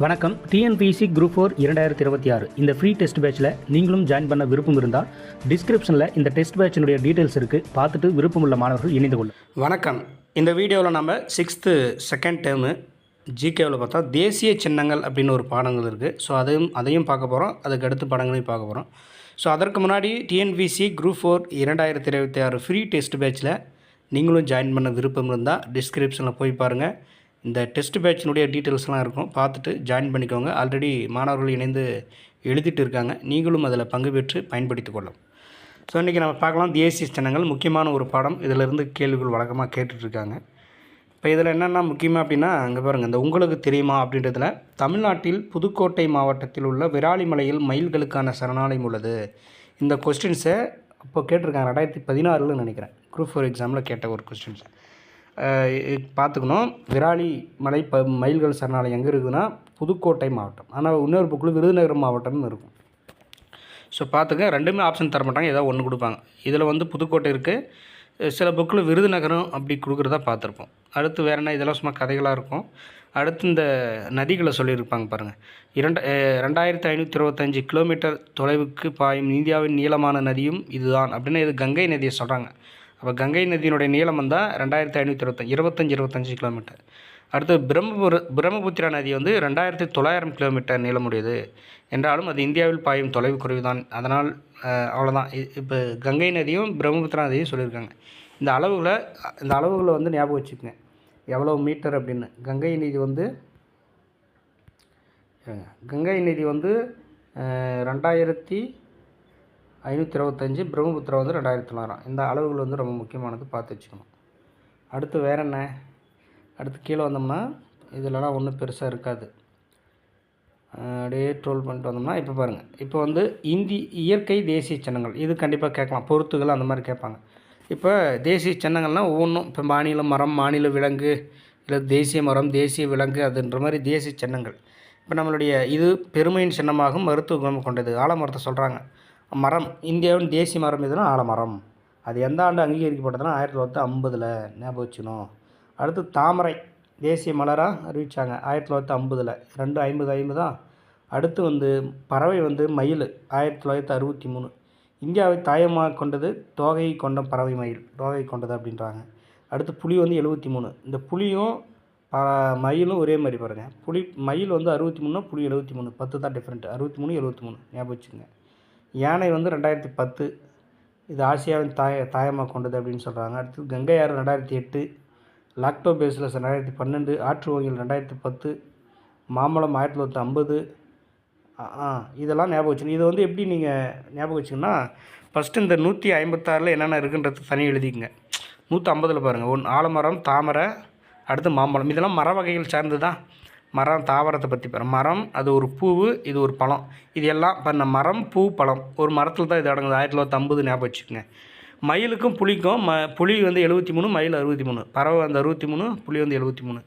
வணக்கம். TNPSC group 4 2026 இந்த free test பேட்சில் நீங்களும் ஜாயின் பண்ண விருப்பம் இருந்தால் டிஸ்கிரிப்ஷனில் இந்த டெஸ்ட் பேட்சினுடைய டீட்டெயில்ஸ் இருக்குது. பார்த்துட்டு விருப்பமுள்ள மாணவர்கள் இணைந்து கொள்ளும். வணக்கம். இந்த வீடியோவில் நம்ம 6th செகண்ட் டேர்மு ஜிகேவில் பார்த்தா தேசிய சின்னங்கள் அப்படின்னு ஒரு பாடங்கள் இருக்குது. ஸோ அதையும் பார்க்க போகிறோம். அதுக்கு அடுத்த பாடங்களையும் பார்க்க போகிறோம். ஸோ அதற்கு முன்னாடி டிஎன்பிஎஸ்சி குரூப் 4 2026 ஃப்ரீ டெஸ்ட் பேட்சில் நீங்களும் ஜாயின் பண்ண விருப்பம் இருந்தால் டிஸ்கிரிப்ஷனில் போய் பாருங்கள். இந்த டெஸ்ட் பேட்சினுடைய டீட்டெயில்ஸ்லாம் இருக்கும், பார்த்துட்டு ஜாயின் பண்ணிக்கோங்க. ஆல்ரெடி மாணவர்கள் இணைந்து எழுதிட்டு இருக்காங்க, நீங்களும் அதில் பங்கு பெற்று பயன்படுத்திக் கொள்ளும். ஸோ இன்றைக்கி நம்ம பார்க்கலாம் தேசிய சின்னங்கள், முக்கியமான ஒரு பாடம். இதிலிருந்து கேள்விகள் வழக்கமாக கேட்டுட்ருக்காங்க. இப்போ இதில் என்னென்னா முக்கியமாக அப்படின்னா, அங்கே பாருங்கள், இந்த உங்களுக்கு தெரியுமா அப்படின்றதுல தமிழ்நாட்டில் புதுக்கோட்டை மாவட்டத்தில் உள்ள விராலிமலையில் மயில்களுக்கான சரணாலயம் உள்ளது. இந்த கொஸ்டின்ஸை அப்போ கேட்டிருக்காங்க 2016 நினைக்கிறேன், குரூப் 4 எக்ஸாமில் கேட்ட ஒரு கொஸ்டின்ஸ் பார்த்துக்கணும். விராலி மலை மயில்கள் சரணாலயம் எங்கே இருக்குதுன்னா புதுக்கோட்டை மாவட்டம். ஆனால் இன்னொரு புக்கில் விருதுநகர் மாவட்டம்னு இருக்கும். ஸோ பார்த்துக்க, ரெண்டுமே ஆப்ஷன் தர மாட்டாங்க, ஏதாவது ஒன்று கொடுப்பாங்க. இதில் வந்து புதுக்கோட்டை இருக்குது, சில புக்கில் விருதுநகரம் அப்படி கொடுக்குறதா பார்த்துருப்போம். அடுத்து வேறு என்ன, இதெல்லாம் சும்மா கதைகளாக இருக்கும். அடுத்து இந்த நதிகளை சொல்லியிருப்பாங்க பாருங்கள். 2525 கிலோமீட்டர் தொலைவுக்கு பாயும் இந்தியாவின் நீளமான நதியும் இதுதான் அப்படின்னு இது கங்கை நதியை சொல்கிறாங்க. அப்போ கங்கை நதியினுடைய நீளம் வந்தால் 2525 கிலோமீட்டர். அடுத்து பிரம்மபுத்திரா நதி வந்து 2900 கிலோமீட்டர் நீளமுடையது என்றாலும் அது இந்தியாவில் பாயும் தொலைவு குறைவு தான். அதனால் அவ்வளோதான். இப்போ கங்கை நதியும் பிரம்மபுத்திரா நதியும் சொல்லியிருக்காங்க. இந்த அளவுகளை வந்து ஞாபகம் வச்சுக்கோங்க, எவ்வளோ மீட்டர் அப்படின்னு. கங்கை நதி வந்து 2525, பிரம்மபுத்திரா வந்து 2900. இந்த அளவுகள் வந்து ரொம்ப முக்கியமானது, பார்த்து வச்சுக்கணும். அடுத்து வேறு என்ன, அடுத்து கீழே வந்தோம்னா இதிலலாம் ஒன்றும் பெருசாக இருக்காது. அப்படியே ட்ரோல் பண்ணிட்டு வந்தோம்னா இப்போ பாருங்கள், இப்போ வந்து இயற்கை தேசிய சின்னங்கள் இது கண்டிப்பாக கேட்கலாம், பொறுத்துகள் அந்த மாதிரி கேட்பாங்க. இப்போ தேசிய சின்னங்கள்னால் ஒவ்வொன்றும், இப்போ மாநில மரம், மாநில விலங்கு, இல்லை தேசிய மரம், தேசிய விலங்கு, அதுன்ற மாதிரி தேசிய சின்னங்கள். இப்போ நம்மளுடைய இது பெருமையின் சின்னமாகவும் மருத்துவ குணம் கொண்டது. ஆலமரத்தை சொல்கிறாங்க. மரம், இந்தியாவின் தேசிய மரம் எதுனா ஆலமரம். அது எந்த ஆண்டு அங்கீகரிக்கப்பட்டதுன்னா 1950 ஞாபகம் வச்சுக்கணும். அடுத்து தாமரை தேசிய மலராக அறிவித்தாங்க 1950, 250 தான். அடுத்து வந்து பறவை வந்து மயில் 1963. இந்தியாவை தாயமாக கொண்டது தோகை கொண்ட பறவை மயில், தோகை கொண்டது அப்படின்றாங்க. அடுத்து புலி வந்து 73. இந்த புலியும் மயிலும் ஒரே மாதிரி பாருங்கள். மயில் வந்து 63, புலி 73, 10 தான் டிஃப்ரெண்ட். 63, 73 ஞாபகம் வச்சுங்க. யானை வந்து 2010, இது ஆசியாவின் தாயமாக கொண்டது அப்படின்னு சொல்கிறாங்க. அடுத்து கங்கை ஆறு 2008, லாக்டோபேசிலஸ் 2012, ஆற்று ஓங்கில் 2010, மாம்பழம் 1950. இதெல்லாம் ஞாபகம் வச்சுக்கணும். இதை வந்து எப்படி நீங்கள் ஞாபகம் வச்சுக்கணுன்னா, ஃபஸ்ட்டு இந்த 156 என்னென்ன இருக்குன்றது தனி எழுதிக்கங்க. 150 பாருங்கள், ஆலமரம், தாமரை, அடுத்து மாம்பழம். இதெல்லாம் மர வகைகள் சார்ந்து தான். மரம், தாவரத்தை பற்றி பாருங்கள். மரம் அது ஒரு பூவு, இது ஒரு பழம். இது எல்லாம் பண்ண மரம், பூ, பழம் ஒரு மரத்தில் தான் இது அடங்குது. 1950 ஞாபகம் வச்சுக்கோங்க. மயிலுக்கும் புலிக்கும் புலி வந்து 73, மயில் 63, பறவை வந்து 63, புலி வந்து 73.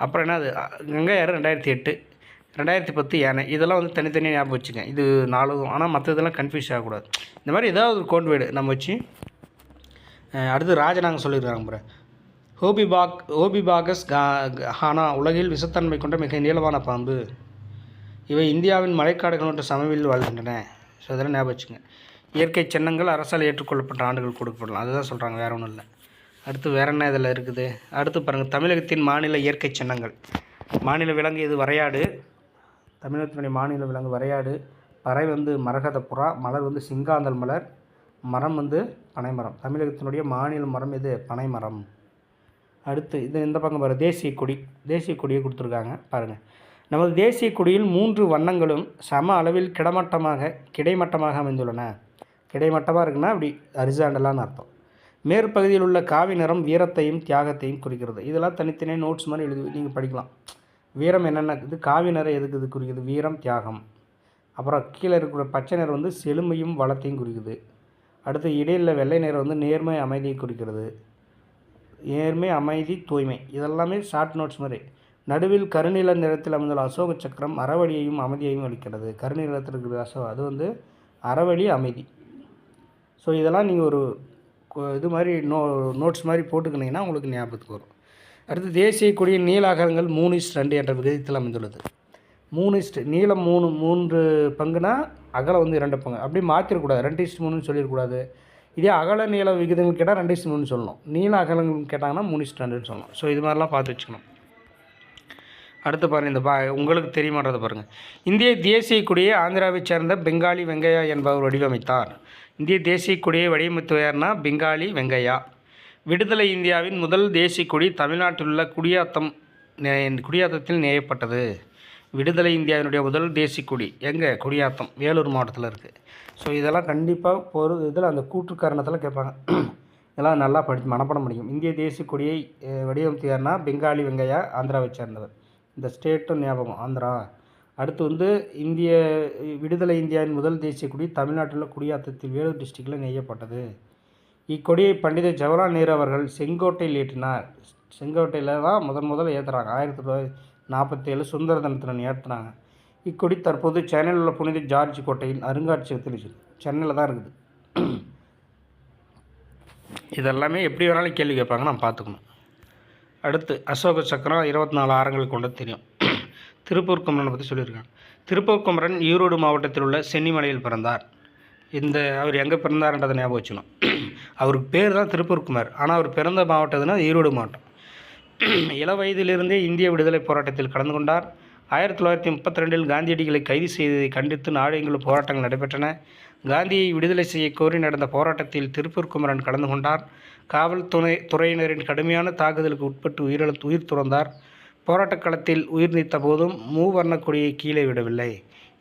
அப்புறம் என்ன, அது கங்கை ஆறு 2008, 2010 யானை. இதெல்லாம் வந்து தனித்தனியாக ஞாபகம் வச்சுங்க. இது 4. ஆனால் மற்ற இதெல்லாம் கன்ஃபியூஸ் ஆகக்கூடாது. இந்த மாதிரி ஏதாவது ஒரு கோட் வேர்டு நம்ம வச்சு. அடுத்து ராஜனாங்க சொல்லியிருக்காங்க பாரு. ஹோபிபாகஸ் ஹானா உலகில் விஷத்தன்மை கொண்ட மிக நீளமான பாம்பு. இவை இந்தியாவின் மழைக்காடுகள் மற்றும் சமவெளியில் வாழ்கின்றன. ஸோ இதெல்லாம் ஞாபகம் வச்சுங்க. இயற்கை சின்னங்கள் அரசால் ஏற்றுக்கொள்ளப்பட்ட ஆண்டுகள் கொடுக்கப்படலாம், அதுதான் சொல்கிறாங்க, வேறு ஒன்றும் இல்லை. அடுத்து வேறு என்ன இதில் இருக்குது. அடுத்து பாருங்கள், தமிழகத்தின் மாநில இயற்கை சின்னங்கள். மாநில விலங்கு இது வரையாடு. தமிழகத்தினுடைய மாநில விலங்கு வரையாடு. பறவை வந்து மரகத புறா. மலர் வந்து சிங்காந்தல் மலர். மரம் வந்து பனைமரம். தமிழகத்தினுடைய மாநில மரம் இது பனைமரம். அடுத்து இந்த பக்கம் பாருங்கள், தேசிய கொடியை கொடுத்துருக்காங்க பாருங்கள். நமது தேசிய கொடியில் 3 வண்ணங்களும் சம அளவில் கிடைமட்டமாக அமைந்துள்ளன. கிடைமட்டமாக இருக்குன்னா அப்படி ஹரிசாண்டலான்னு அர்த்தம். மேற்பகுதியில் உள்ள காவி நிறம் வீரத்தையும் தியாகத்தையும் குறிக்கிறது. இதெல்லாம் தனித்தனியாக நோட்ஸ் மாதிரி எழுதி நீங்கள் படிக்கலாம். வீரம் என்னென்ன இது, காவி நிறம் எதுக்கு இது குறிக்குது, வீரம், தியாகம். அப்புறம் கீழே இருக்கிற பச்சை நிறம் வந்து செழுமையும் வளத்தையும் குறிக்குது. அடுத்து இடையில் வெள்ளை நிறம் வந்து நேர்மை, அமைதியை குறிக்கிறது. நேர்மை, அமைதி, தூய்மை, இதெல்லாமே ஷார்ட் நோட்ஸ் மாதிரி. நடுவில் கருநீல நிறத்தில் அமைந்துள்ள அசோக சக்கரம் அறவழியையும் அமைதியையும் அளிக்கிறது. கருநீலத்தில் இருக்கிற அது வந்து அறவழி, அமைதி. ஸோ இதெல்லாம் நீங்கள் ஒரு இது மாதிரி நோட்ஸ் மாதிரி போட்டுக்கினீங்கன்னா உங்களுக்கு ஞாபகத்துக்கு வரும். அடுத்து தேசிய கொடியின் நீலாகாரங்கள் 3:2 என்ற விகிதத்தில் அமைந்துள்ளது. நீளம் 3 பங்குனா அகலம் வந்து 2 பங்கு. அப்படி மாற்றிடக்கூடாது. 2:3ன்னு சொல்லிடக்கூடாது. இதே அகல நீள விகிதங்கள் கேட்டால் 2:3ன்னு சொல்லணும். நீள அகலங்கள் கேட்டாங்கன்னா 3:2ன்னு சொல்லணும். ஸோ இது மாதிரிலாம் பார்த்து வச்சுக்கணும். அடுத்து பாருங்கள், உங்களுக்கு தெரியுமான்றதை பாருங்கள். இந்திய தேசிய கொடியை ஆந்திராவைச் சேர்ந்த பெங்காலி வெங்கையா என்பவர் வடிவமைத்தார். இந்திய தேசிய கொடியை வடிவமைத்தவர் யாருன்னா பெங்காலி வெங்கையா. விடுதலை இந்தியாவின் முதல் தேசிய கொடி தமிழ்நாட்டில் உள்ள குடியாத்தத்தில் நெய்யப்பட்டது. விடுதலை இந்தியாவினுடைய முதல் தேசிய கொடி எங்கே? குடியாத்தம், வேலூர் மாவட்டத்தில் இருக்குது. ஸோ இதெல்லாம் கண்டிப்பாக இதில் அந்த கூற்று காரணத்தில் கேட்பாங்க. இதெல்லாம் நல்லா மனப்பாடம் பண்ணிக்கும். இந்திய தேசிய கொடியை வடிவமைத்தார்னா பெங்காலி வெங்கையா, ஆந்திராவை சேர்ந்தவர். இந்த ஸ்டேட்டும் ஞாபகம், ஆந்திரா. அடுத்து வந்து விடுதலை இந்தியாவின் முதல் தேசிய கொடி தமிழ்நாட்டில் குடியாத்தத்தில் வேலூர் டிஸ்ட்ரிக்டில் நெய்யப்பட்டது. இக்கொடியை பண்டித ஜவஹர்லால் நேரு அவர்கள் செங்கோட்டையில் ஏற்றினார். செங்கோட்டையில் தான் முதல்ல ஏற்றுறாங்க. 1947 சுதந்திர தினத்தில் ஏற்றுனாங்க. இக்கொடி தற்போது சென்னையில் உள்ள புனித ஜார்ஜ் கோட்டையில் அருங்காட்சியகத்தில் இருக்குது. சென்னையில் தான் இருக்குது. இதெல்லாமே எப்படி வேணாலும் கேள்வி கேட்பாங்க, நம்ம பார்த்துக்கணும். அடுத்து அசோக சக்கரம் 24 ஆரங்கள் கொண்டு தெரியும். திருப்பூர் குமரனை பற்றி சொல்லியிருக்காங்க. திருப்பூர் குமரன் ஈரோடு மாவட்டத்தில் உள்ள சென்னிமலையில் பிறந்தார். அவர் எங்கே பிறந்தார்ன்றதை ஞாபகம் வச்சுக்கணும். அவருக்கு பேர் தான் திருப்பூர் குமர், ஆனால் அவர் பிறந்த மாவட்டம்னா ஈரோடு மாவட்டம். இள வயதிலிருந்தே இந்திய விடுதலை போராட்டத்தில் கலந்து கொண்டார். 1932 காந்தியடிகளை கைது செய்ததை கண்டித்து நாடெங்கிலும் போராட்டங்கள் நடைபெற்றன. காந்தியை விடுதலை செய்ய கோரி நடந்த போராட்டத்தில் திருப்பூர் குமரன் கலந்து கொண்டார். காவல்துறையினரின் கடுமையான தாக்குதலுக்கு உட்பட்டு உயிர் துறந்தார். போராட்டக் களத்தில் உயிர் நீத்த போதும் மூவர்ண கொடியை கீழே விடவில்லை.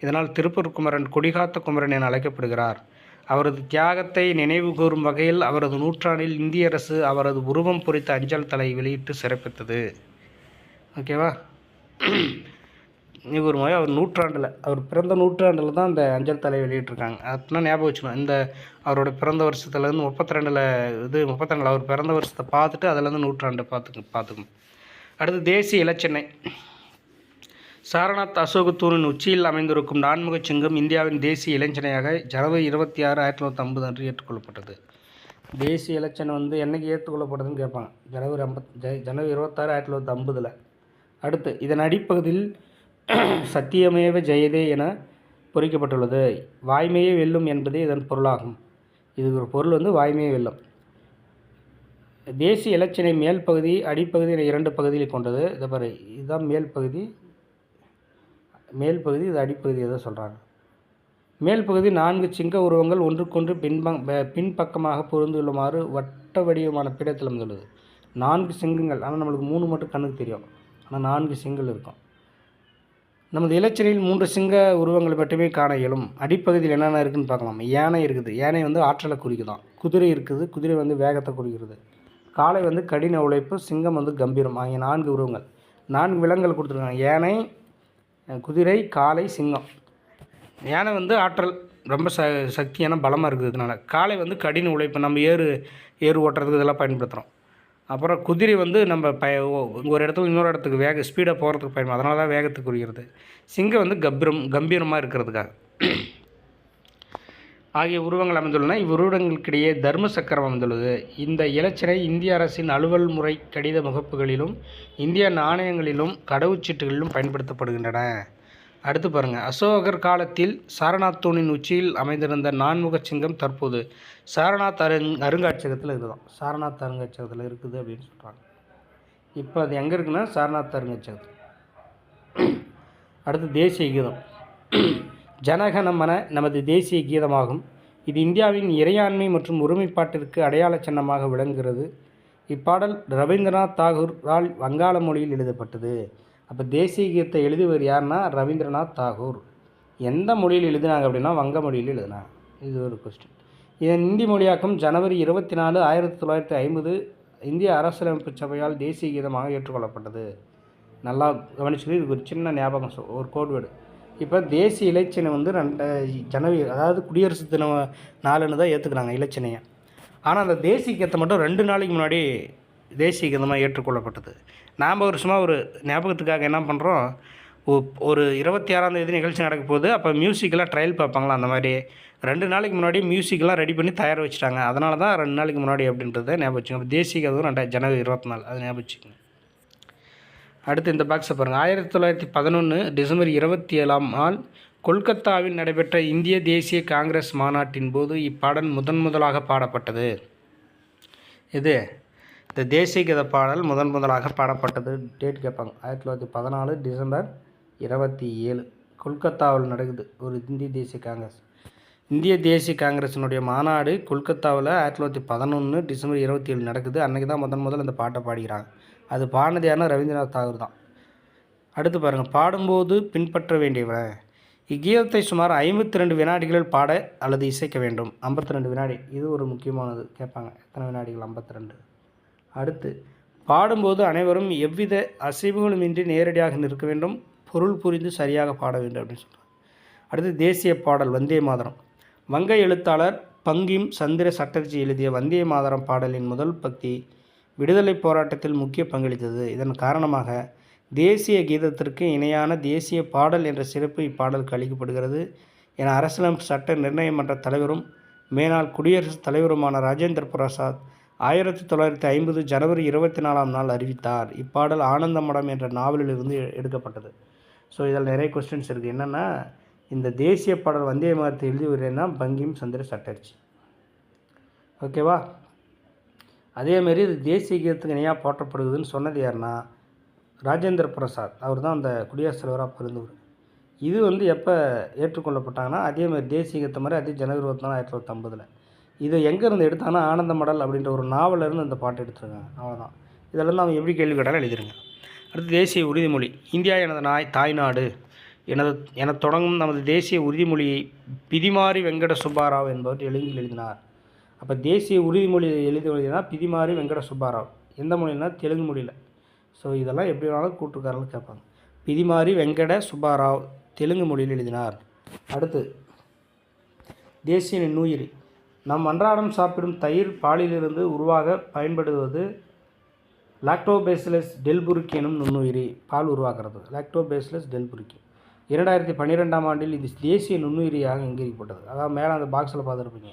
இதனால் திருப்பூர் குமரன் கொடிகாத்த குமரன் என அழைக்கப்படுகிறார். அவரது தியாகத்தை நினைவு கூறும் வகையில் அவரது நூற்றாண்டில் இந்திய அரசு அவரது உருவம் பொறித்த அஞ்சல் தலை வெளியிட்டு சிறப்பித்தது. ஓகேவா? நினைவு கூறும் வகை அவர் பிறந்த நூற்றாண்டில் தான் அந்த அஞ்சல் தலை வெளியிட்டிருக்காங்க. அப்படின்னா ஞாபகம் வச்சுக்கணும். அவரோட பிறந்த வருஷத்துலேருந்து 32 அவர் பிறந்த வருஷத்தை பார்த்துட்டு அதிலேருந்து நூற்றாண்டு பார்த்துக்கணும். அடுத்து தேசிய இலச்சினை. சாரநாத் அசோகத்தூணின் உச்சியில் அமைந்திருக்கும் நான்முகச் சிங்கம் இந்தியாவின் தேசிய இலச்சினையாக ஜனவரி 26, 1950 அன்று ஏற்றுக்கொள்ளப்பட்டது. தேசிய இலச்சினை வந்து என்றைக்கு ஏற்றுக்கொள்ளப்பட்டதுன்னு கேட்பாங்க. ஜனவரி 26, 1950. அடுத்து இதன் அடிப்பகுதியில் சத்தியமேவ ஜெயதே என பொறிக்கப்பட்டுள்ளது. வாய்மையே வெல்லும் என்பதே இதன் பொருளாகும். இது ஒரு பொருள் வந்து வாய்மையே வெல்லும். தேசிய இலச்சினை மேல் பகுதி அடிப்பகுதி என 2 பகுதிகளை கொண்டது. இதை பாரு, இதுதான் மேல் பகுதி, இது அடிப்பகுதி. எதை சொல்கிறாங்க? மேல் பகுதி 4 சிங்க உருவங்கள் ஒன்றுக்கொன்று பின்பக்கமாக பொருந்துள்ளமாறு வட்ட வடிவமான பீடத்தில் அமைந்துள்ளது. 4 சிங்கங்கள், ஆனால் நம்மளுக்கு 3 மட்டும் கண்ணுக்கு தெரியும், ஆனால் 4 சிங்கங்கள் இருக்கும். நமது இலச்சினையில் 3 சிங்க உருவங்கள் மட்டுமே காண இயலும். அடிப்பகுதியில் என்னென்ன இருக்குதுன்னு பார்க்கலாம். யானை இருக்குது. யானை வந்து ஆற்றலை குறிக்குதான். குதிரை இருக்குது. குதிரை வந்து வேகத்தை குறிக்கிறது. காளை வந்து கடின உழைப்பு. சிங்கம் வந்து கம்பீரம். ஆகிய 4 உருவங்கள், 4 விலங்குகள் கொடுத்துருக்காங்க. யானை, குதிரை, காளை, சிங்கம். யானை வந்து ஆற்றல், ரொம்ப சக்தியான பலமாக இருக்கிறதுனால. காளை வந்து கடின உழைப்பு, நம்ம ஏறு ஓட்டுறதுக்கு இதெல்லாம் பயன்படுத்துகிறோம். அப்புறம் குதிரை வந்து நம்ம ஒரு இடத்துல இன்னொரு இடத்துக்கு ஸ்பீடாக போகிறதுக்கு பயன்படும், அதனால தான் வேகத்துக்கு குறிக்கிறது. சிங்கம் வந்து கம்பீரமாக இருக்கிறதுக்காக. ஆகிய உருவங்கள் அமைந்துள்ளன. இவ்வுருவங்களுக்கிடையே தர்ம சக்கரம் அமைந்துள்ளது. இந்த இலச்சினை இந்திய அரசின் அலுவல் முறை கடித முகப்புகளிலும் இந்திய நாணயங்களிலும் கடவுச்சீட்டுகளிலும் பயன்படுத்தப்படுகின்றன. அடுத்து பாருங்கள். அசோகர் காலத்தில் சாரநாத் தூணின் உச்சியில் அமைந்திருந்த நான்முக சிங்கம் தற்போது சாரநாத் அருங்காட்சியகத்தில் இருக்குதான். சாரநாத் அருங்காட்சியகத்தில் இருக்குது அப்படின்னு சொல்கிறாங்க. இப்போ அது எங்கே இருக்குன்னா சாரநாத் அருங்காட்சியகத்தில். அடுத்து தேசிய கீதம். ஜனகணமன நமது தேசிய கீதமாகும். இது இந்தியாவின் இறையாண்மை மற்றும் ஒருமைப்பாட்டிற்கு அடையாள சின்னமாக விளங்குகிறது. இப்பாடல் ரவீந்திரநாத் தாகூரால் வங்காள மொழியில் எழுதப்பட்டது. அப்போ தேசிய கீதத்தை எழுதியவர் யாருன்னா ரவீந்திரநாத் தாகூர். எந்த மொழியில் எழுதினாங்க அப்படின்னா வங்க மொழியில் எழுதினாங்க. இது ஒரு கொஸ்டின். இதன் இந்தி மொழியாக்கம் ஜனவரி 24, 1950 இந்திய அரசியலமைப்பு சபையால் தேசிய கீதமாக ஏற்றுக்கொள்ளப்பட்டது. நல்லா கவனிச்சுட்டு இதுக்கு ஒரு சின்ன ஞாபகம், ஒரு கோட்வேர்டு. இப்போ தேசிய இலச்சினை வந்து ஜனவரி, அதாவது குடியரசு தின நாளுன்னு தான் ஏற்றுக்கிறாங்க இலச்சினையை. ஆனால் அந்த தேசிய கீதத்தை மட்டும் 2 நாளைக்கு முன்னாடி தேசிய கீதமாக ஏற்றுக்கொள்ளப்பட்டது. நாம் ஒரு ஞாபகத்துக்காக என்ன பண்ணுறோம், ஒரு 26ஆம் தேதி நிகழ்ச்சி நடக்க போகுது. அப்போ மியூசிக்கெலாம் ட்ரையல் பார்ப்பாங்களா, அந்த மாதிரி 2 நாளைக்கு முன்னாடி மியூசிக்கெலாம் ரெடி பண்ணி தயார் வச்சுட்டாங்க. அதனால தான் 2 நாளைக்கு முன்னாடி அப்படின்றத ஞாபகம் வச்சுக்கோங்க. தேசிய கீதம் ஜனவரி 24, அது ஞாபகம் வச்சுக்கோங்க. அடுத்து இந்த பாக்ஸை பாருங்கள். 1911 டிசம்பர் 27ஆம் நாள் கொல்கத்தாவில் நடைபெற்ற இந்திய தேசிய காங்கிரஸ் மாநாட்டின் போது இப்பாடல் முதலாக பாடப்பட்டது. இது இந்த தேசிய கீத பாடல் முதலாக பாடப்பட்டது. டேட் கேட்பாங்க. 1914 டிசம்பர் 27 கொல்கத்தாவில் நடக்குது ஒரு இந்திய தேசிய காங்கிரஸ். இந்திய தேசிய காங்கிரஸினுடைய மாநாடு கொல்கத்தாவில் 1911 டிசம்பர் 27 நடக்குது. அன்றைக்கி தான் முதல் இந்த பாட்டை பாடிக்கிறாங்க. அது பாடினது யாருன்னா ரவீந்திரநாத் தாகூர் தான். அடுத்து பாருங்கள். பாடும்போது பின்பற்ற வேண்டியவன். இக்கீதத்தை சுமார் 52 வினாடிகளில் பாட அல்லது இசைக்க வேண்டும். 52 வினாடி. இது ஒரு முக்கியமானது. கேட்பாங்க எத்தனை வினாடிகள்? 52. அடுத்து பாடும்போது அனைவரும் எவ்வித அசைவுகளுமின்றி நேரடியாக நிற்க வேண்டும். பொருள் புரிந்து சரியாக பாட வேண்டும் அப்படின்னு சொல்கிறாங்க. அடுத்து தேசிய பாடல் வந்தே மாதரம். வங்க எழுத்தாளர் பங்கிம் சந்திர சட்டர்ஜி எழுதிய வந்தே மாதரம் பாடலின் முதல் பக்தி விடுதலை போராட்டத்தில் முக்கிய பங்களித்தது. இதன் காரணமாக தேசிய கீதத்திற்கு இணையான தேசிய பாடல் என்ற சிறப்பு இப்பாடலுக்கு அளிக்கப்படுகிறது என அரசியலமைப்பு சட்ட நிர்ணய மன்ற தலைவரும் மேனாள் குடியரசுத் தலைவருமான ராஜேந்திர பிரசாத் 1950 ஜனவரி 24ஆம் நாள் அறிவித்தார். இப்பாடல் ஆனந்த மடம் என்ற நாவலிலிருந்து எடுக்கப்பட்டது. ஸோ இதில் நிறைய கொஸ்டின்ஸ் இருக்குது. என்னென்னா இந்த தேசிய பாடல் வந்தே மாதத்தை எழுதி வருகிறேன்னா பங்கிம் சந்திர சட்டர்ஜி. ஓகேவா? அதேமாரி இது தேசிய கீதத்துக்கு இணையாக போற்றப்படுதுன்னு சொன்னது யாருன்னா ராஜேந்திர பிரசாத். அவர் தான் அந்த குடியரசுத் தலைவராக இருந்தவர். இது எப்போ ஏற்றுக்கொள்ளப்பட்டாங்கன்னா அதேமாதிரி தேசிய கீதத்தை மாதிரி அதே ஜனவரி 24 1950. இதை எங்கேருந்து எடுத்தாங்கன்னா ஆனந்த மடல் அப்படின்ற ஒரு நாவலிருந்து இந்த பாட்டு எடுத்துருக்காங்க. அவ்வளோதான். இதிலேருந்து அவங்க எப்படி கேள்வி கேட்டாலும் எழுதிருங்க. அடுத்து தேசிய உறுதிமொழி. இந்தியா எனது தாய்நாடு என தொடங்கும் நமது தேசிய உறுதிமொழியை பிதிமாரி வெங்கட சுப்பாராவ் என்பவர் தெலுங்கில் எழுதினார். அப்போ தேசிய உறுதிமொழி எழுதினா பிதிமாரி வெங்கட சுப்பாராவ். எந்த மொழினா தெலுங்கு மொழியில். ஸோ இதெல்லாம் எப்படி வேணாலும் கூட்டுக்காரர்கள் கேட்பாங்க. பிதிமாரி வெங்கட சுப்பாராவ் தெலுங்கு மொழியில் எழுதினார். அடுத்து தேசிய நுண்ணுயிரி. நம் அன்றாடம் சாப்பிடும் தயிர் பாலிலிருந்து உருவாக பயன்படுவது லாக்டோபேசிலஸ் டெல்புரிக் எனும் நுண்ணுயிரி. பால் உருவாக்குறது லாக்டோபேசிலஸ் டெல்புரிக். 2012ஆம் ஆண்டில் இது தேசிய நுண்ணுயிரியாக அங்கீகரிக்கப்பட்டது. அதாவது மேலே அந்த பாக்ஸில் பார்த்துருப்பீங்க.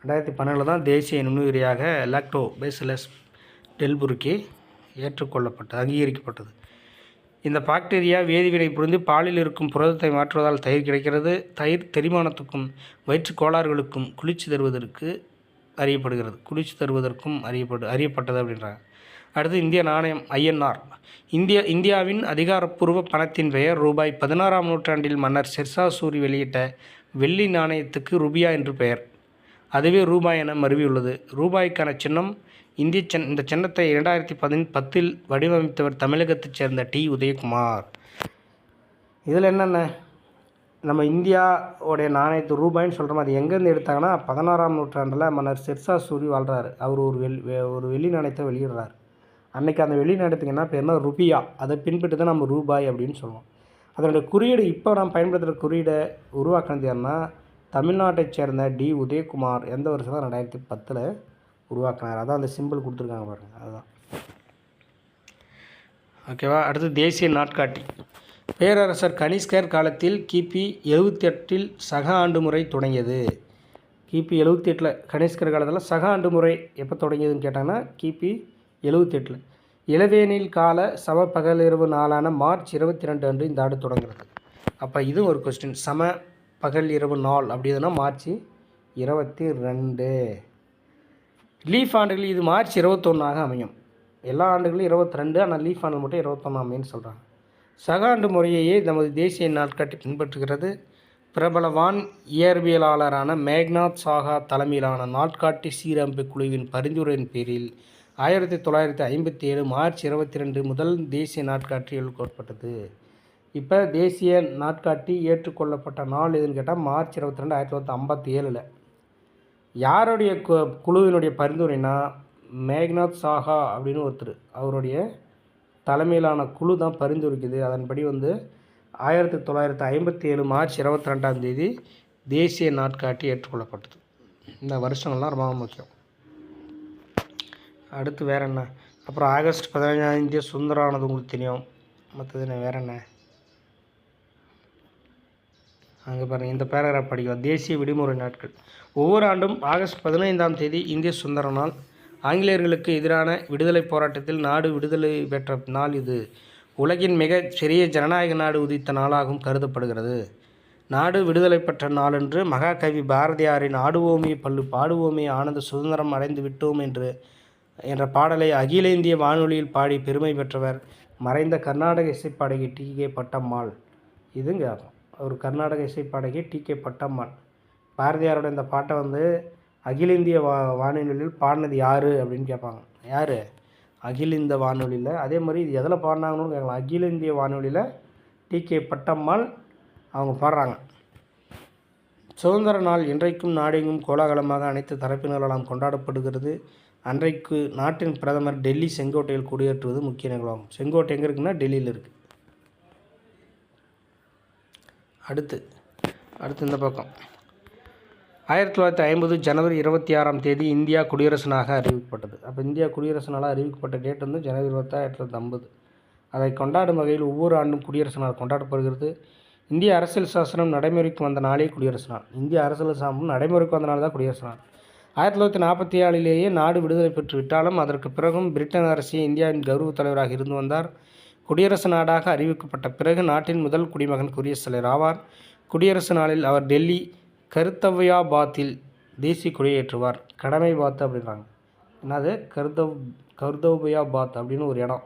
2012 தான் தேசிய நுண்ணுயிரியாக லாக்டோபேசிலஸ் டெல்புரிக்கே அங்கீகரிக்கப்பட்டது. இந்த பாக்டீரியா வேதிவினை புரிந்து பாலில் இருக்கும் புரதத்தை மாற்றுவதால் தயிர் கிடைக்கிறது. தயிர் செரிமானத்துக்கும் வயிற்று கோளாறுகளுக்கும் குளிர்ச்சி தருவதற்கும் அறியப்பட்டது அப்படின்றாங்க. அடுத்து இந்திய நாணயம் INR. இந்தியாவின் அதிகாரப்பூர்வ பணத்தின் பெயர் ரூபாய். 16ஆம் நூற்றாண்டில் மன்னர் ஷெர்ஷா சூரி வெளியிட்ட வெள்ளி நாணயத்துக்கு ருபியா என்று பெயர். அதுவே ரூபாய் என மருவியுள்ளது. ரூபாய்க்கான சின்னம் இந்த சின்னத்தை 2010 வடிவமைத்தவர் தமிழகத்தைச் சேர்ந்த டி. உதயகுமார். இதில் என்னென்ன நம்ம இந்தியாவுடைய நாணயத்து ரூபாய்ன்னு சொல்கிறோம். அது எங்கேருந்து எடுத்தாங்கன்னா 16ஆம் நூற்றாண்டில் மன்னர் ஷெர்ஷா சூரி வாழ்கிறாரு. அவர் ஒரு வெள்ளி நாணயத்தை வெளியிடுறார். அன்றைக்கி அந்த வெள்ளி நாணயத்துக்கு என்ன பேர்னா ருபியா. அதை பின்பற்றி தான் நம்ம ரூபாய் அப்படின்னு சொல்லுவோம். அதனுடைய குறியீடு இப்போ நாம் பயன்படுத்துகிற குறியீடை உருவாக்கினது யாருன்னா தமிழ்நாட்டைச் சேர்ந்த டி. உதயகுமார். எந்த வருஷம் தான் 2010 உருவாக்கினார். அதான் அந்த சிம்பிள் கொடுத்துருக்காங்க பாருங்கள். அதுதான். ஓகேவா? அடுத்து தேசிய நாட்காட்டி. பேரரசர் கனிஷ்கர் காலத்தில் கிபி 78 சக ஆண்டு முறை தொடங்கியது. கிபி 78 கனிஷ்கர் காலத்தில் சக ஆண்டு முறை எப்போ தொடங்கியதுன்னு கேட்டாங்கன்னா கிபி 78. இளவேனில் கால சம பகலிரவு நாளான மார்ச் 22 அன்று இந்த ஆண்டு தொடங்குறது. அப்போ இதுவும் ஒரு கொஸ்டின். சம பகல் இரவு நாள் அப்படின்னா மார்ச் 22. லீஃப் ஆண்டுகள் இது மார்ச் 21 அமையும். எல்லா ஆண்டுகளும் 22, ஆனால் லீஃப் ஆண்டு மட்டும் 21 அமைன்னு சொல்கிறாங்க. சக ஆண்டு முறையையே நமது தேசிய நாட்காட்டி பின்பற்றுகிறது. பிரபல வான் இயற்பியலாளரான மேக்நாத் சாஹா தலைமையிலான நாட்காட்டி சீரமைப்பு குழுவின் பரிந்துரையின் பேரில் 1957 மார்ச் 22 முதல் தேசிய நாட்காட்டி எழுதப்பட்டது. இப்போ தேசிய நாட்காட்டி ஏற்றுக்கொள்ளப்பட்ட நாள் எதுன்னு கேட்டால் மார்ச் 22 1957. யாருடைய குழுவினுடைய பரிந்துரைனா மேக்நாத் சாஹா அப்படின்னு ஒருத்தர், அவருடைய தலைமையிலான குழு தான் பரிந்துரைக்குது. அதன்படி 1957 மார்ச் 22ஆம் தேதி தேசிய நாட்காட்டி ஏற்றுக்கொள்ளப்பட்டது. இந்த வருஷங்கள்லாம் ரொம்ப முக்கியம். அடுத்து வேறு என்ன? அப்புறம் ஆகஸ்ட் 15 இந்திய சுதந்திரம் ஆனது உங்களுக்கு தெரியும். மற்றது என்ன வேறு என்ன? அங்கே பாருங்கள், இந்த பேராகிராஃப் படிக்கலாம். தேசிய விடுமுறை நாட்கள். ஒவ்வொரு ஆண்டும் ஆகஸ்ட் 15ஆம் தேதி இந்திய சுதந்திர நாள். ஆங்கிலேயர்களுக்கு எதிரான விடுதலை போராட்டத்தில் நாடு விடுதலை பெற்ற நாள் இது. உலகின் மிக சிறிய ஜனநாயக நாடு உதித்த நாளாகவும் கருதப்படுகிறது. நாடு விடுதலை பெற்ற நாளன்று மகாகவி பாரதியாரின் ஆடுவோமே பள்ளு பாடுவோமே ஆனந்த சுதந்திரம் அடைந்து விட்டோம் என்ற பாடலை அகில இந்திய வானொலியில் பாடி பெருமை பெற்றவர் மறைந்த கர்நாடக இசைப்பாடகி டி.கே. பட்டம்மாள். இதுங்க ஒரு கர்நாடக இசைப்பாடகி டி.கே. பட்டம்மாள். பாரதியாரோட இந்த பாட்டை வந்து அகில இந்திய வானொலியில் பாடினது யார் அப்படின்னு கேட்பாங்க. யார்? அகில இந்திய வானொலியில். அதே மாதிரி இது எதில் பாடினாங்கன்னு கேட்கலாம். அகில இந்திய வானொலியில் டி.கே. பட்டம்மாள் அவங்க பாடுறாங்க. சுதந்திர நாள் இன்றைக்கும் நாடெங்கும் கோலாகலமாக அனைத்து தரப்பினர்களால் கொண்டாடப்படுகிறது. அன்றைக்கு நாட்டின் பிரதமர் டெல்லி செங்கோட்டையில் கொடியேற்றுவது முக்கிய நிகழ்வாகும். செங்கோட்டை எங்கே இருக்குன்னா டெல்லியில் இருக்குது. அடுத்து இந்த பக்கம் 1950 ஜனவரி 26ஆம் தேதி இந்தியா குடியரசு நாளாக அறிவிக்கப்பட்டது. அப்போ இந்தியா குடியரசு நாளாக அறிவிக்கப்பட்ட டேட் வந்து ஜனவரி 26, 1950. அதை கொண்டாடும் வகையில் ஒவ்வொரு ஆண்டும் குடியரசு நாள் கொண்டாடப்படுகிறது. இந்திய அரசியல் சாசனம் நடைமுறைக்கு வந்த நாளே குடியரசு நாள். இந்திய அரசியல் சாசனம் நடைமுறைக்கு வந்த நாள் தான் குடியரசு நாள். 1947 நாடு விடுதலை பெற்று விட்டாலும் அதற்கு பிறகும் பிரிட்டன் அரசே இந்தியாவின் கௌரவ தலைவராக இருந்து வந்தார். குடியரசு நாடாக அறிவிக்கப்பட்ட பிறகு நாட்டின் முதல் குடிமகன் குடியரசுத் தலைவர் ஆவார். குடியரசு நாளில் அவர் டெல்லி கர்த்தவ்யாபாத்தில் தேசிய கொடியேற்றுவார். கடமை பாத் அப்படின்றாங்க. என்னது கர்த்தவ்யாபாத் அப்படின்னு ஒரு இடம்.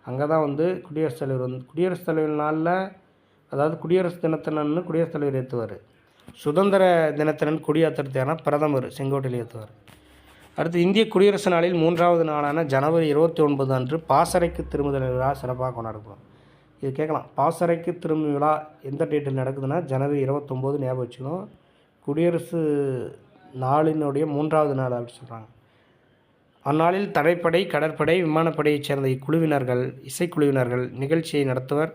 அங்கே தான் வந்து குடியரசுத் தலைவர் வந்து குடியரசுத் தலைவர் நாளில், அதாவது குடியரசு தினத்தினன்னு குடியரசுத் தலைவர் ஏற்றுவார். சுதந்திர தினத்தினன் கொடியாத்திரத்தான பிரதமர் செங்கோட்டையில் ஏற்றுவார். அடுத்து இந்திய குடியரசு நாளில் 3வது நாளான ஜனவரி 29 அன்று பாசறைக்கு திரும்புதல் விழா சிறப்பாக கொண்டாடப்படும். இது கேட்கலாம். பாசறைக்கு திரும்பும் விழா எந்த டேட்டில் நடக்குதுன்னா ஜனவரி 29 ஞாபகம் வச்சுக்கணும். குடியரசு நாளினுடைய 3வது நாள் அப்படி சொல்கிறாங்க. அந்நாளில் தரைப்படை, கடற்படை, விமானப்படையைச் சேர்ந்த இக்குழுவினர்கள் இசைக்குழுவினர்கள் நிகழ்ச்சியை நடத்துவர்.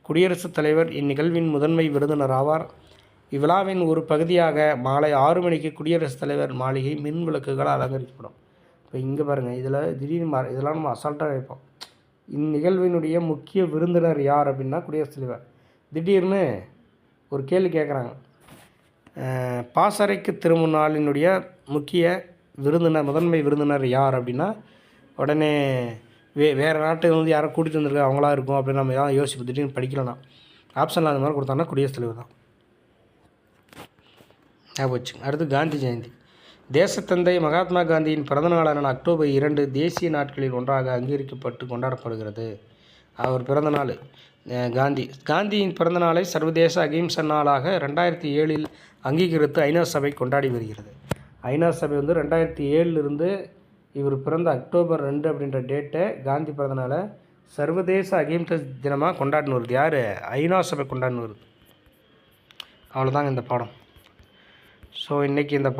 குடியரசுத் தலைவர் இந்நிகழ்வின் முதன்மை விருந்தினர் ஆவார். இவ்விழாவின் ஒரு பகுதியாக மாலை 6 மணிக்கு குடியரசுத் தலைவர் மாளிகை மின் விளக்குகளால் அலங்கரிக்கப்படும். இப்போ இங்கே பாருங்கள், இதில் திடீர்னு இதெல்லாம் நம்ம அசால்ட்டாக வைப்போம். இந்நிகழ்வினுடைய முக்கிய விருந்தினர் யார் அப்படின்னா குடியரசுத் தலைவர். திடீர்னு ஒரு கேள்வி கேட்குறாங்க. பாசறைக்கு திரும்பும் நாளினுடைய முக்கிய விருந்தினர் முதன்மை விருந்தினர் யார் அப்படின்னா உடனே வேறு நாட்டு வந்து யாரை கூட்டிகிட்டு வந்திருக்கா அவங்களா இருக்கும் அப்படின்னு நம்ம எதாவது யோசிப்போம். திடீர்னு படிக்கலன்னா ஆப்ஷனில் அந்த மாதிரி கொடுத்தாங்கன்னா குடியரசுத் தலைவர் தான் ஞாபகம் வச்சுங்க. அடுத்து காந்தி ஜெயந்தி. தேசத்தந்தை மகாத்மா காந்தியின் பிறந்தநாளான அக்டோபர் 2 தேசிய நாட்களில் ஒன்றாக அங்கீகரிக்கப்பட்டு கொண்டாடப்படுகிறது. அவர் பிறந்த நாள் காந்தியின் பிறந்தநாளை சர்வதேச அகிம்சை நாளாக 2007 அங்கீகரித்து ஐநா சபை கொண்டாடி வருகிறது. ஐநா சபை வந்து 2007 இவர் பிறந்த அக்டோபர் 2 அப்படின்ற டேட்டை காந்தி பிறந்தநாளை சர்வதேச அகிம்சை தினமாக கொண்டாடினு வருது. யார்? ஐநா சபை கொண்டாடினு வருது. அவ்வளோதாங்க இந்த பாடம். ஸோ இன்றைக்கி இந்த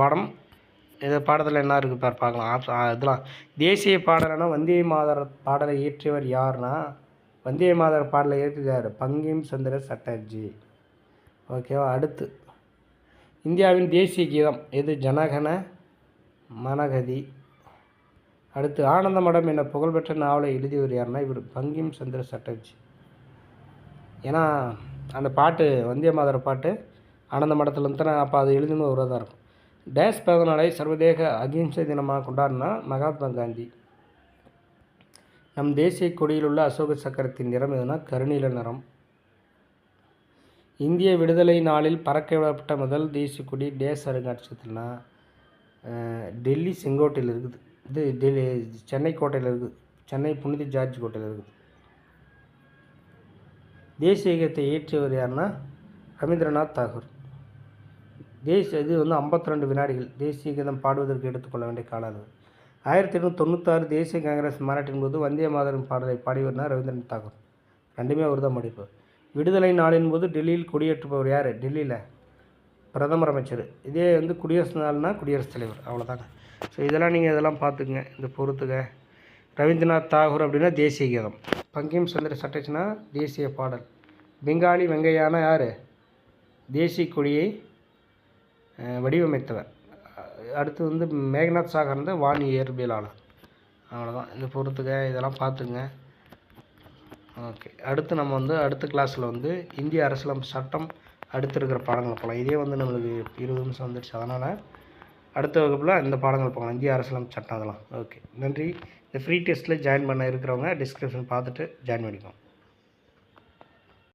பாடத்தில் என்ன இருக்குது பார்க்கலாம். இதெல்லாம் தேசிய பாடலான வந்தே மாதர பாடலை இயற்றியவர் யாருன்னா வந்தே மாதர பாடலை இயற்றியவர் பங்கிம் சந்திர சட்டர்ஜி. ஓகேவா? அடுத்து இந்தியாவின் தேசிய கீதம் எது? ஜனகன மனகதி. அடுத்து ஆனந்த மடம் என புகழ்பெற்ற நாவலை எழுதியவர் யாருன்னா இவர் பங்கிம் சந்திர சட்டர்ஜி. ஏன்னா அந்த பாட்டு வந்தே மாதர பாட்டு ஆனந்த மடத்துலேருந்து தான் அப்போ அது எழுதினு ஒரு தான் இருக்கும். டேஸ் பிறந்தநாளை சர்வதேச அகிம்சை தினமாக கொண்டாடினா மகாத்மா காந்தி. நம் தேசிய கொடியில் உள்ள அசோக சக்கரத்தின் நிறம் எதுனா கருநீல நிறம். இந்திய விடுதலை நாளில் பறக்க விடப்பட்ட முதல் தேசிய கொடி டேஸ் அருங்காட்சியகத்தில்னா டெல்லி செங்கோட்டையில் இருக்குது. இது டெல்லி சென்னை கோட்டையில் இருக்குது. சென்னை புனித ஜார்ஜ் கோட்டையில் இருக்குது. தேசிய கீதத்தை இயற்றியவர் யாருன்னா ரவீந்திரநாத் தாகூர். இது வந்து 52 வினாடிகள் தேசிய கீதம் பாடுவதற்கு எடுத்துக்கொள்ள வேண்டிய கால அளவு. 1896 தேசிய காங்கிரஸ் மாநாட்டின் போது வந்தே மாதரம் பாடலை பாடியவர்னா ரவீந்திரநாத் தாகூர். ரெண்டுமே அவர் தான் படிப்பார். விடுதலை நாளின் போது டெல்லியில் கொடியேற்றுப்பவர் யார்? டெல்லியில் பிரதமர் அமைச்சர். இதே வந்து குடியரசு நாள்னா குடியரசுத் தலைவர். அவ்வளோதாங்க. ஸோ இதெல்லாம் பார்த்துக்குங்க. இந்த பொறுத்துக்க ரவீந்திரநாத் தாகூர் அப்படின்னா தேசிய கீதம். பங்கிம் சந்திர சட்டர்ஜினா தேசிய பாடல். பெங்காலி வெங்கையான யார்? தேசிய கொடியை வடிவமைத்தவர். அடுத்து வந்து மேக்நாத் சாகர் வந்து வான் இயற்பியலாளர். அவ்வளோதான். இந்த பொறுத்துக்க இதெல்லாம் பார்த்துங்க. ஓகே. அடுத்து நம்ம வந்து அடுத்த கிளாஸில் வந்து இந்திய அரசியலமைப்பு சட்டம் அடுத்து இருக்கிற பாடங்களை போகலாம். இதே வந்து நம்மளுக்கு 20 நிமிஷம் வந்துடுச்சு. அதனால் அடுத்த வகுப்பில் இந்த பாடங்கள் போகலாம். இந்திய அரசியலமைப்பு சட்டம் அதெல்லாம். ஓகே, நன்றி. இந்த ஃப்ரீ டெஸ்ட்டில் ஜாயின் பண்ண இருக்கிறவங்க டிஸ்கிரிப்ஷன் பார்த்துட்டு ஜாயின் பண்ணிக்கோங்க.